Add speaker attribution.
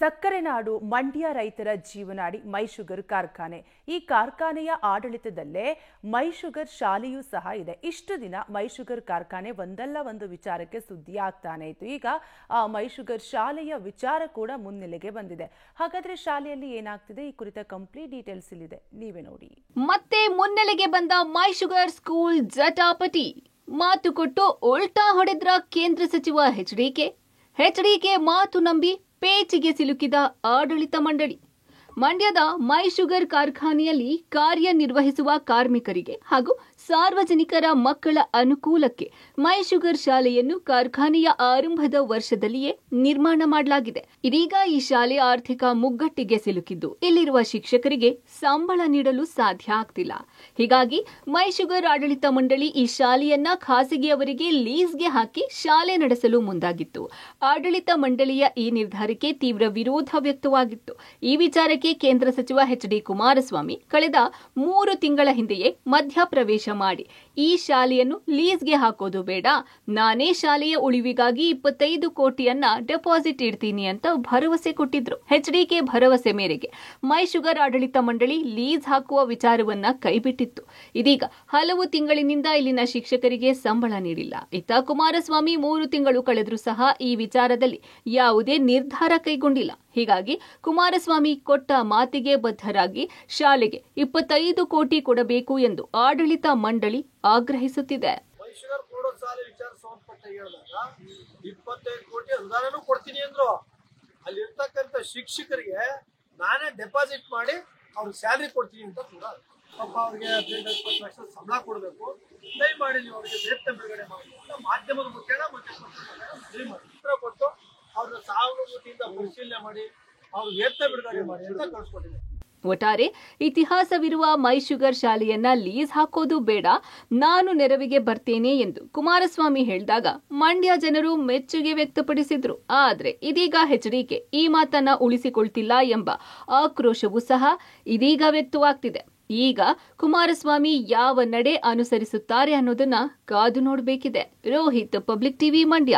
Speaker 1: ಸಕ್ಕರೆ ನಾಡು ಮಂಡ್ಯ ರೈತರ ಜೀವನಾಡಿ ಮೈ ಶುಗರ್ ಕಾರ್ಖಾನೆ. ಈ ಕಾರ್ಖಾನೆಯ ಆಡಳಿತದಲ್ಲೇ ಮೈ ಶುಗರ್ ಶಾಲೆಯೂ ಸಹ ಇದೆ. ಇಷ್ಟು ದಿನ ಮೈ ಶುಗರ್ ಕಾರ್ಖಾನೆ ಒಂದಲ್ಲ ಒಂದು ವಿಚಾರಕ್ಕೆ ಸುದ್ದಿ ಆಗ್ತಾನೆ ಇತ್ತು. ಈಗ ಆ ಮೈ ಶುಗರ್ ಶಾಲೆಯ ವಿಚಾರ ಕೂಡ ಮುನ್ನೆಲೆಗೆ ಬಂದಿದೆ. ಹಾಗಾದ್ರೆ ಶಾಲೆಯಲ್ಲಿ ಏನಾಗ್ತಿದೆ ಈ ಕುರಿತ ಕಂಪ್ಲೀಟ್ ಡೀಟೇಲ್ಸ್ ಇಲ್ಲಿದೆ, ನೀವೇ ನೋಡಿ.
Speaker 2: ಮತ್ತೆ ಮುನ್ನೆಲೆಗೆ ಬಂದ ಮೈ ಶುಗರ್ ಸ್ಕೂಲ್ ಜಟಾಪಟಿ. ಮಾತು ಕೊಟ್ಟು ಉಲ್ಟಾ ಹೊಡೆದ್ರ ಕೇಂದ್ರ ಸಚಿವ ಎಚ್ಡಿಕೆ ಮಾತು ನಂಬಿ ಪೇಚಿಗೆ ಸಿಲುಕಿದ ಆಡಳಿತ ಮಂಡಳಿ. ಮಂಡ್ಯದ ಮೈ ಶುಗರ್ ಕಾರ್ಖಾನೆಯಲ್ಲಿ ಕಾರ್ಯನಿರ್ವಹಿಸುವ ಕಾರ್ಮಿಕರಿಗೆ ಹಾಗೂ ಸಾರ್ವಜನಿಕರ ಮಕ್ಕಳ ಅನುಕೂಲಕ್ಕೆ ಮೈ ಶುಗರ್ ಶಾಲೆಯನ್ನು ಕಾರ್ಖಾನೆಯ ಆರಂಭದ ವರ್ಷದಲ್ಲಿಯೇ ನಿರ್ಮಾಣ ಮಾಡಲಾಗಿದೆ. ಇದೀಗ ಈ ಶಾಲೆ ಆರ್ಥಿಕ ಮುಗ್ಗಟ್ಟಿಗೆ ಸಿಲುಕಿದ್ದು ಇಲ್ಲಿರುವ ಶಿಕ್ಷಕರಿಗೆ ಸಂಬಳ ನೀಡಲು ಸಾಧ್ಯ ಆಗ್ತಿಲ್ಲ. ಹೀಗಾಗಿ ಮೈ ಶುಗರ್ ಆಡಳಿತ ಮಂಡಳಿ ಈ ಶಾಲೆಯನ್ನ ಖಾಸಗಿಯವರಿಗೆ ಲೀಸ್ಗೆ ಹಾಕಿ ಶಾಲೆ ನಡೆಸಲು ಮುಂದಾಗಿತ್ತು. ಆಡಳಿತ ಮಂಡಳಿಯ ಈ ನಿರ್ಧಾರಕ್ಕೆ ತೀವ್ರ ವಿರೋಧ ವ್ಯಕ್ತವಾಗಿತ್ತು. ಈ ವಿಚಾರಕ್ಕೆ ಕೇಂದ್ರ ಸಚಿವ ಎಚ್.ಡಿ. ಕುಮಾರಸ್ವಾಮಿ ಕಳೆದ 3 ತಿಂಗಳ ಹಿಂದೆಯೇ ಮಧ್ಯಪ್ರವೇಶ ಮಾಡಿ ಈ ಶಾಲೆಯನ್ನು ಲೀಸ್ಗೆ ಹಾಕೋದು ಬೇಡ, ನಾನೇ ಶಾಲೆಯ ಉಳಿವಿಗಾಗಿ 25 ಕೋಟಿಯನ್ನ ಡೆಪಾಸಿಟ್ ಇಡ್ತೀನಿ ಅಂತ ಭರವಸೆ ಕೊಟ್ಟಿದ್ರು. ಎಚ್ಡಿಕೆ ಭರವಸೆ ಮೇರೆಗೆ ಮೈ ಶುಗರ್ ಆಡಳಿತ ಮಂಡಳಿ ಲೀಸ್ ಹಾಕುವ ವಿಚಾರವನ್ನ ಕೈಬಿಟ್ಟಿತ್ತು. ಇದೀಗ ಹಲವು ತಿಂಗಳಿನಿಂದ ಇಲ್ಲಿನ ಶಿಕ್ಷಕರಿಗೆ ಸಂಬಳ ನೀಡಿಲ್ಲ. ಇತ್ತ ಕುಮಾರಸ್ವಾಮಿ 3 ತಿಂಗಳು ಕಳೆದರೂ ಸಹ ಈ ವಿಚಾರದಲ್ಲಿ ಯಾವುದೇ ನಿರ್ಧಾರ ಕೈಗೊಂಡಿಲ್ಲ. ಹೀಗಾಗಿ ಕುಮಾರಸ್ವಾಮಿ ಕೊಟ್ಟ ಮಾತಿಗೆ ಬದ್ಧರಾಗಿ ಶಾಲೆಗೆ 25 ಕೋಟಿ ಕೊಡಬೇಕು ಎಂದು ಆಡಳಿತ ಮಂಡಳಿ ಆಗ್ರಹಿಸುತ್ತಿದೆ.
Speaker 3: 25 ಕೋಟಿ ಅನುದಾನನೂ ಕೊಡ್ತೀನಿ ಅಂದ್ರು. ಅಲ್ಲಿರ್ತಕ್ಕಂಥ ಶಿಕ್ಷಕರಿಗೆ ನಾನೇ ಡೆಪಾಸಿಟ್ ಮಾಡಿ ಅವ್ರಿಗೆ ಸ್ಯಾಲರಿ ಕೊಡ್ತೀನಿ ಅಂತ ಕೂಡ ಪಾಪ ಅವ್ರಿಗೆ 15-20 ಲಕ್ಷ ಸಂಬಳ ಕೊಡಬೇಕು. ದಯಮಾಡಿ ನೀವು ಅವರಿಗೆ ವೇತನ ಬಿಡುಗಡೆ ಮಾಡಿ ಮಾಧ್ಯಮದ ಮುಖೇನ ಉತ್ತರ ಕೊಟ್ಟು ಅವ್ರನ್ನ ಸಹಾನುಭೂತಿಯಿಂದ ಪರಿಶೀಲನೆ ಮಾಡಿ ಅವ್ರು ವೇತನ ಬಿಡುಗಡೆ ಮಾಡಿ ಅಂತ ಕಳಿಸ್ಕೊಟ್ಟಿದ್ದಾರೆ.
Speaker 2: ಒಟ್ಟಾರೆ ಇತಿಹಾಸವಿರುವ ಮೈ ಶುಗರ್ ಶಾಲೆಯನ್ನ ಲೀಸ್ ಹಾಕೋದು ಬೇಡ, ನಾನು ನೆರವಿಗೆ ಬರ್ತೇನೆ ಎಂದು ಕುಮಾರಸ್ವಾಮಿ ಹೇಳಿದಾಗ ಮಂಡ್ಯ ಜನರು ಮೆಚ್ಚುಗೆ ವ್ಯಕ್ತಪಡಿಸಿದ್ರು. ಆದ್ರೆ ಇದೀಗ ಎಚ್ಡಿಕೆ ಈ ಮಾತನ್ನ ಉಳಿಸಿಕೊಳ್ತಿಲ್ಲ ಎಂಬ ಆಕ್ರೋಶವೂ ಸಹ ಇದೀಗ ವ್ಯಕ್ತವಾಗ್ತಿದೆ. ಈಗ ಕುಮಾರಸ್ವಾಮಿ ಯಾವ ನಡೆ ಅನುಸರಿಸುತ್ತಾರೆ ಅನ್ನೋದನ್ನ ಕಾದು ನೋಡಬೇಕಿದೆ. Rohit, public TV, Mandya.